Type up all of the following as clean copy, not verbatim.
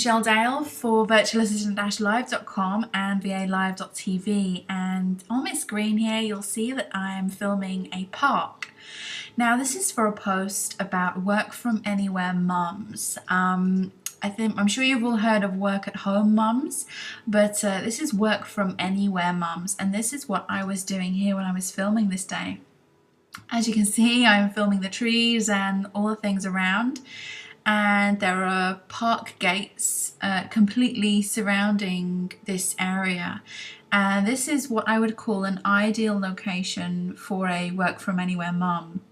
Michelle Dale for virtualassistant-live.com and valive.tv, and on my screen here you'll see that I am filming a park. Now this is for a post about work from anywhere mums. I'm sure you've all heard of work at home mums, but this is work from anywhere mums, and this is what I was doing here when I was filming this day. As you can see, I'm filming the trees and all the things around, and there are park gates completely surrounding this area, and this is what I would call an ideal location for a work from anywhere mum.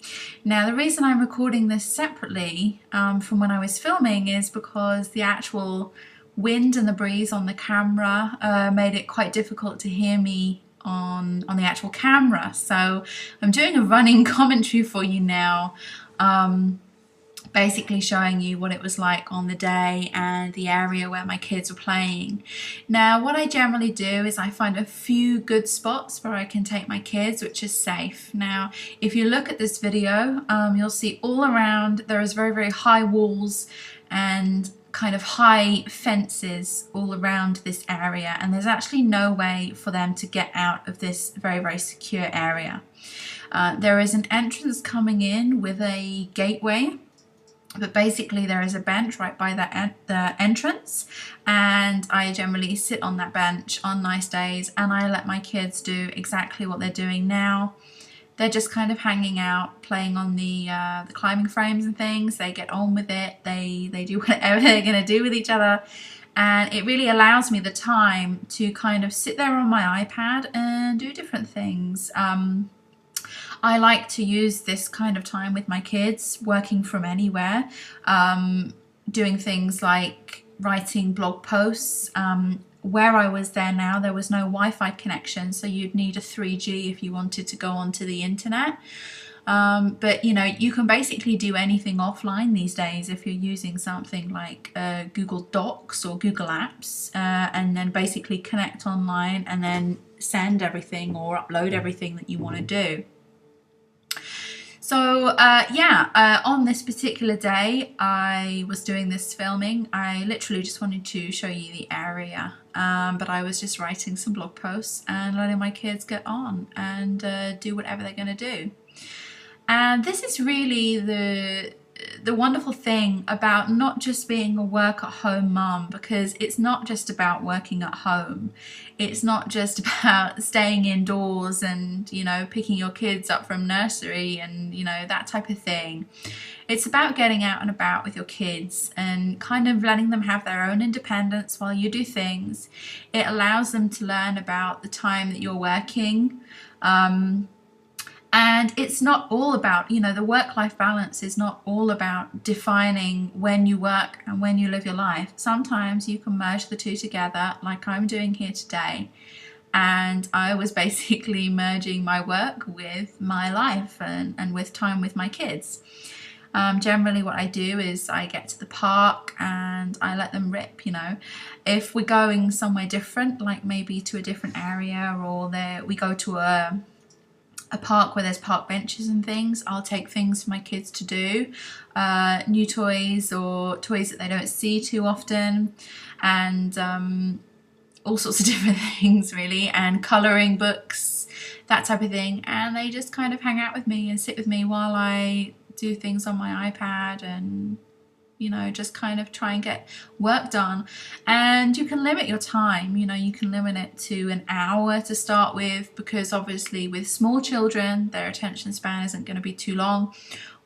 Now the reason I'm recording this separately from when I was filming is because the actual wind and the breeze on the camera made it quite difficult to hear me on the actual camera. So I'm doing a running commentary for you now, basically showing you what it was like on the day and the area where my kids were playing. Now what I generally do is I find a few good spots where I can take my kids, which is safe. Now if you look at this video, you'll see all around there is very, very high walls and kind of high fences all around this area, and there's actually no way for them to get out of this very, very secure area. There is an entrance coming in with a gateway, but basically there is a bench right by the entrance, and I generally sit on that bench on nice days and I let my kids do exactly what they're doing now. They're just kind of hanging out, playing on the climbing frames and things. They get on with it. They do whatever they're going to do with each other. And it really allows me the time to kind of sit there on my iPad and do different things. I like to use this kind of time with my kids, working from anywhere, doing things like writing blog posts. Where I was there now, there was no Wi-Fi connection, so you'd need a 3G if you wanted to go onto the internet. But you know, you can basically do anything offline these days if you're using something like Google Docs or Google Apps, and then basically connect online and then send everything or upload everything that you want to do. So on this particular day I was doing this filming. I literally just wanted to show you the area, but I was just writing some blog posts and letting my kids get on and do whatever they're going to do. And this is really the wonderful thing about not just being a work at home mum, because it's not just about working at home. It's not just about staying indoors and, you know, picking your kids up from nursery and, you know, that type of thing. It's about getting out and about with your kids and kind of letting them have their own independence while you do things. It allows them to learn about the time that you're working. And it's not all about, you know, the work-life balance is not all about defining when you work and when you live your life. Sometimes you can merge the two together, like I'm doing here today. And I was basically merging my work with my life and with time with my kids. Generally what I do is I get to the park and I let them rip, you know. If we're going somewhere different, like maybe to a different area, or we go to a park where there's park benches and things, I'll take things for my kids to do, new toys or toys that they don't see too often, and all sorts of different things really, and colouring books, that type of thing, and they just kind of hang out with me and sit with me while I do things on my iPad and, you know, just kind of try and get work done. And you can limit your time, you know, you can limit it to an hour to start with, because obviously with small children their attention span isn't going to be too long.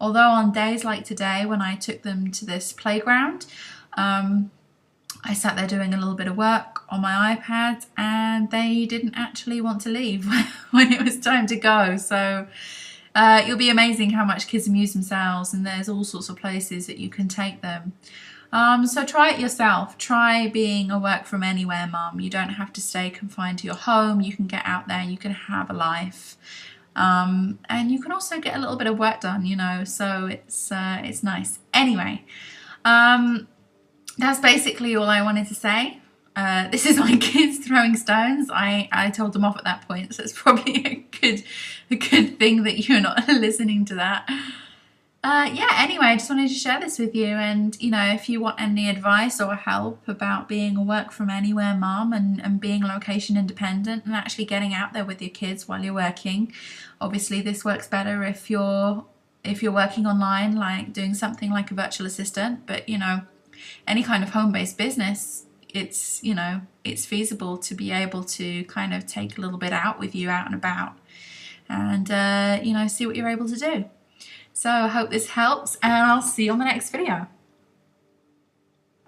Although on days like today when I took them to this playground, I sat there doing a little bit of work on my iPad and they didn't actually want to leave when it was time to go. So you'll be amazing how much kids amuse themselves, and there's all sorts of places that you can take them. So try it yourself. Try being a work from anywhere mum. You don't have to stay confined to your home. You can get out there, you can have a life. And you can also get a little bit of work done, you know, so it's nice. Anyway, that's basically all I wanted to say. This is my kids throwing stones. I told them off at that point, so it's probably a good thing that you're not listening to that. Yeah, anyway, I just wanted to share this with you. And, if you want any advice or help about being a work from anywhere mom and being location independent and actually getting out there with your kids while you're working, obviously this works better if you're working online, like doing something like a virtual assistant. But, any kind of home-based business, it's feasible to be able to kind of take a little bit out with you out and about and, see what you're able to do. So I hope this helps, and I'll see you on the next video.